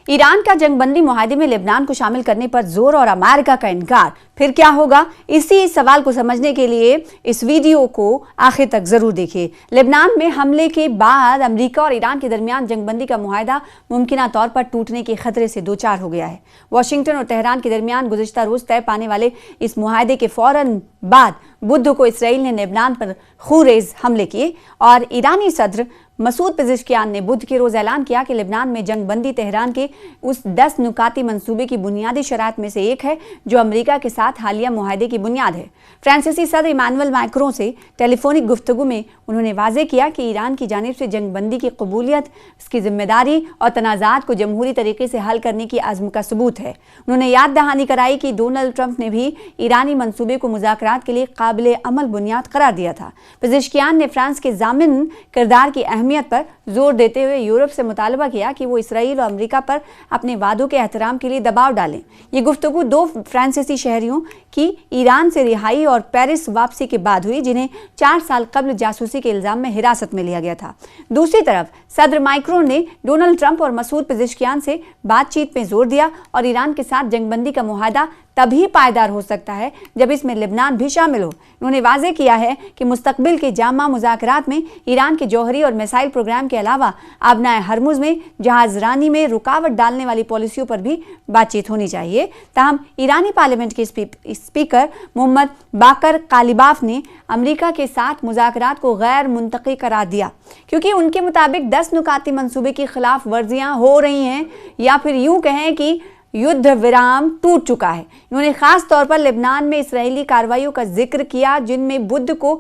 Iran का जंगबंदी मुआहदे में Lebanon को शामिल करने पर जोर और अमेरिका का इनकार, फिर क्या होगा? इसी सवाल को समझने के लिए इस वीडियो को आखिर तक जरूर देखिए। लेबनान में हमले के बाद अमेरिका और ईरान के दरमियान जंगबंदी का मुआहदा मुमकिन तौर पर टूटने के खतरे से दो चार हो गया है। वाशिंगटन और तेहरान के दरमियान गुज़िश्ता रोज तय पाने वाले इस मुआहदे के फौरन बाद बुध को इसराइल ने लेबनान पर खूरेज हमले किए और ईरानी सदर मसूद पेज़ेश्कियान ने बुध के रोज ऐलान किया कि लेबनान में जंगबंदी तेहरान के उस 10 नुकाती मंसूबे की बुनियादी शरात में से एक है जो अमेरिका के साथ हालिया मुआहदे की बुनियाद है। फ्रांसीसी सदर इमानुएल मैक्रों से टेलीफोनिक गुफ्तगू में उन्होंने वाजे किया कि ईरान की जानिब से जंगबंदी की कबूलियत, इसकी जिम्मेदारी और तनाज़ात को जमहूरी तरीके से हल करने की आज़म का सबूत है। उन्होंने याद दहानी कराई कि डोनाल्ड ट्रंप ने भी ईरानी मंसूबे को मुज़ाकरात के लिए काबिल अमल बुनियाद करार दिया था। पेज़ेश्कियान ने फ्रांस के जामिन किरदार की अहमियत पर जोर देते हुए यूरोप से मुतालबा किया कि वो इसराइल और अमेरिका पर अपने वादों के एहतराम के लिए दबाव डालें। ये गुफ्तगू दो फ्रांसीसी शहरियों की ईरान से रिहाई और पेरिस वापसी के बाद हुई, जिन्हें 4 साल कबल जासूसी के इल्जाम में हिरासत में लिया गया था। दूसरी तरफ सदर मैक्रों ने डोनाल्ड ट्रंप और मसूद पेज़ेश्कियान से बातचीत में जोर दिया और ईरान के साथ जंगबंदी का मुआहदा तभी पायदार हो सकता है जब इसमें लेबनान भी शामिल हो। उन्होंने वाजे किया है कि मुस्तकबिल के जामा मुज़ाकरात में ईरान के जौहरी और मिसाइल प्रोग्राम के अलावा आबनाए हरमुज में जहाजरानी में रुकावट डालने वाली पॉलिसियों पर भी बातचीत होनी चाहिए। ताहम ईरानी पार्लियामेंट के स्पीकर मोहम्मद बाकर कालिबाफ ने अमेरिका के साथ मुज़ाकरात को गैर मुंतकी करार दिया क्योंकि उनके मुताबिक 10 नुकाती मंसूबे की खिलाफ वर्जियां हो रही हैं या फिर यूं कहें कि युद्ध विराम टूट चुका है। उन्होंने खास तौर पर लेबनान में इसराइली कार्रवाइयों का जिक्र किया जिनमें बुध को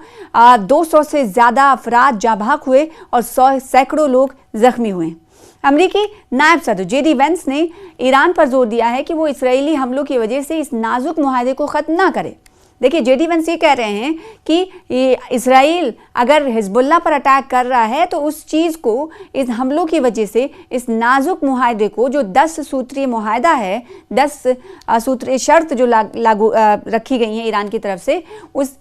200 से ज्यादा अफराद जाबाक हुए और सैकड़ों लोग जख्मी हुए। अमेरिकी नायब सदर जेडी वेंस ने ईरान पर जोर दिया है कि वो इसराइली हमलों की वजह से इस नाजुक मुआहदे को खत्म ना करे। देखिए, जेडी वेंस ये कह रहे हैं कि इसराइल अगर हिजबुल्लाह पर अटैक कर रहा है तो उस चीज़ को, इस हमलों की वजह से इस नाजुक मुआहदे को, जो 10 सूत्रीय मुआहदा है, 10 सूत्रीय शर्त जो लागू रखी गई हैं ईरान की तरफ से,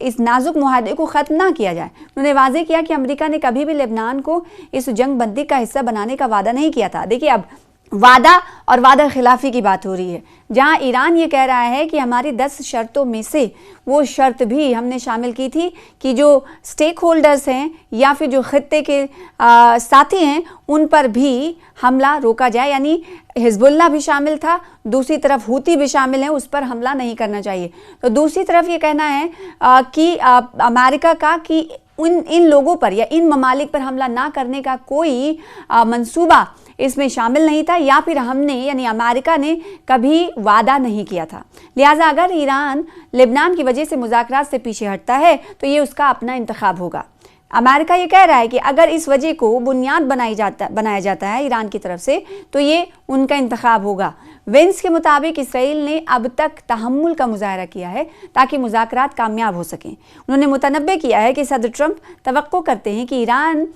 इस नाजुक मुआहदे को ख़त्म ना किया जाए। उन्होंने वाजे किया कि अमेरिका ने कभी भी लेबनान को इस जंगबंदी का हिस्सा बनाने का वादा नहीं किया था। देखिए, अब वादा और वादा खिलाफी की बात हो रही है, जहां ईरान ये कह रहा है कि हमारी 10 शर्तों में से वो शर्त भी हमने शामिल की थी कि जो स्टेक होल्डर्स हैं या फिर जो खित्ते के साथी हैं उन पर भी हमला रोका जाए, यानी हिजबुल्लाह भी शामिल था, दूसरी तरफ हूती भी शामिल हैं, उस पर हमला नहीं करना चाहिए। तो दूसरी तरफ ये कहना है कि अमेरिका का कि इन लोगों पर या इन ममालिक पर हमला ना करने का कोई मंसूबा इसमें शामिल नहीं था या फिर हमने यानी अमेरिका ने कभी वादा नहीं किया था। लिहाजा अगर ईरान लेबनान की वजह से मुज़ाकरात से पीछे हटता है तो ये उसका अपना इंतखाब होगा। अमेरिका ये कह रहा है कि अगर इस वजह को बुनियाद बनाया जाता है ईरान की तरफ से तो ये उनका इंतखाब होगा। वेंस के मुताबिक इसराइल ने अब तक तहम्मुल का मुजाहरा किया है ताकि मुज़ाकरात कामयाब हो सकें। उन्होंने मुतनब्बे किया है कि सदर ट्रंप तवक्को करते हैं कि ईरान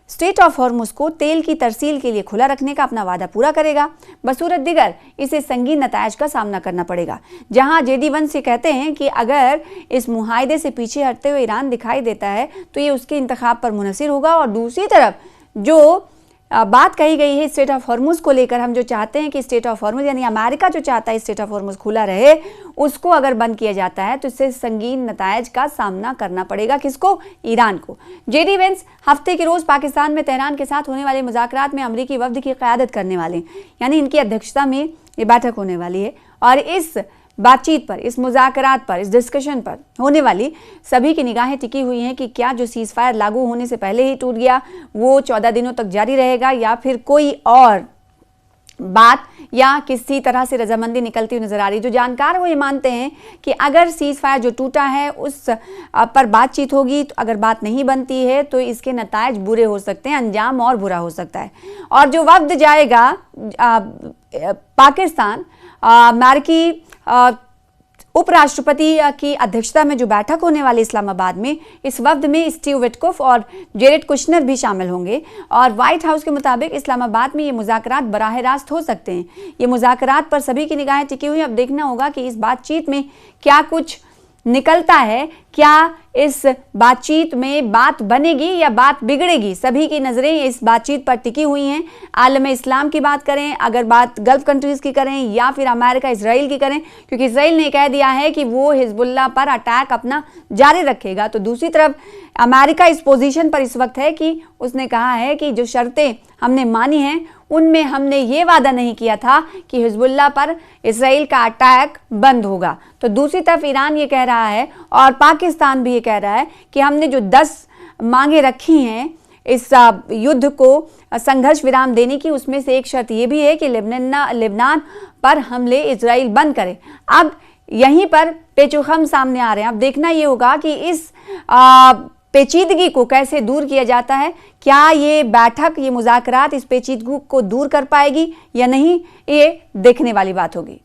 स्ट्रेट ऑफ हॉर्मुज़ को तेल की तरसील के लिए खुला रखने का अपना वादा पूरा करेगा। बसूरत दिगर इसे संगीन नतायज का सामना करना पड़ेगा। जहां जेडी वेंस से कहते हैं कि अगर इस मुआहदे से पीछे हटते हुए ईरान दिखाई देता है तो ये उसके इंतखाब पर मुनहसिर होगा, और दूसरी तरफ जो बात कही गई है स्टेट ऑफ हॉर्मुज़ को लेकर, हम जो चाहते हैं कि स्टेट ऑफ हॉर्मुज़ यानी अमेरिका जो चाहता है स्टेट ऑफ हॉर्मुज़ खुला रहे, उसको अगर बंद किया जाता है तो इससे संगीन नतायज का सामना करना पड़ेगा। किसको? ईरान को। जेडी वेंस हफ्ते के रोज़ पाकिस्तान में तेहरान के साथ होने वाले मुज़ाकरात में अमरीकी वफ्द की क़यादत करने वाले हैं, यानी इनकी अध्यक्षता में ये बैठक होने वाली है और इस बातचीत पर, इस मुज़ाकरात पर, इस डिस्कशन पर होने वाली सभी की निगाहें टिकी हुई हैं कि क्या जो सीज़ फायर लागू होने से पहले ही टूट गया वो 14 दिनों तक जारी रहेगा या फिर कोई और बात या किसी तरह से रजामंदी निकलती हुई नजर आ रही। जो जानकार वो ये मानते हैं कि अगर सीज़ फायर जो टूटा है उस पर बातचीत होगी, तो अगर बात नहीं बनती है तो इसके नतायज बुरे हो सकते हैं, अंजाम और बुरा हो सकता है। और जो वफ्द जाएगा पाकिस्तान, अमेरिकी उपराष्ट्रपति की अध्यक्षता में जो बैठक होने वाली इस्लामाबाद में, इस वफ्द में स्टीव विटकोफ और जेरेड कुशनर भी शामिल होंगे। और व्हाइट हाउस के मुताबिक इस्लामाबाद में ये मुज़ाकरात बराह रास्त हो सकते हैं। ये मुज़ाकरात पर सभी की निगाहें टिकी हुई। अब देखना होगा कि इस बातचीत में क्या कुछ निकलता है, क्या इस बातचीत में बात बनेगी या बात बिगड़ेगी? सभी की नज़रें इस बातचीत पर टिकी हुई हैं। आलम इस्लाम की बात करें, अगर बात गल्फ कंट्रीज़ की करें या फिर अमेरिका इसराइल की करें, क्योंकि इसराइल ने कह दिया है कि वो हिजबुल्लाह पर अटैक अपना जारी रखेगा, तो दूसरी तरफ अमेरिका इस पोजीशन पर इस वक्त है कि उसने कहा है कि जो शर्तें हमने मानी हैं उनमें हमने ये वादा नहीं किया था कि हिजबुल्लाह पर इसराइल का अटैक बंद होगा। तो दूसरी तरफ ईरान ये कह रहा है और पाकिस्तान भी ये कह रहा है कि हमने जो 10 मांगे रखी हैं इस युद्ध को संघर्ष विराम देने की, उसमें से एक शर्त ये भी है कि लेबनान पर हमले इसराइल बंद करे। अब यहीं पर पेचोखम सामने आ रहे हैं। अब देखना ये होगा कि इस पेचीदगी को कैसे दूर किया जाता है। क्या ये बैठक, ये मुज़ाकरात इस पेचीदगी को दूर कर पाएगी या नहीं, ये देखने वाली बात होगी।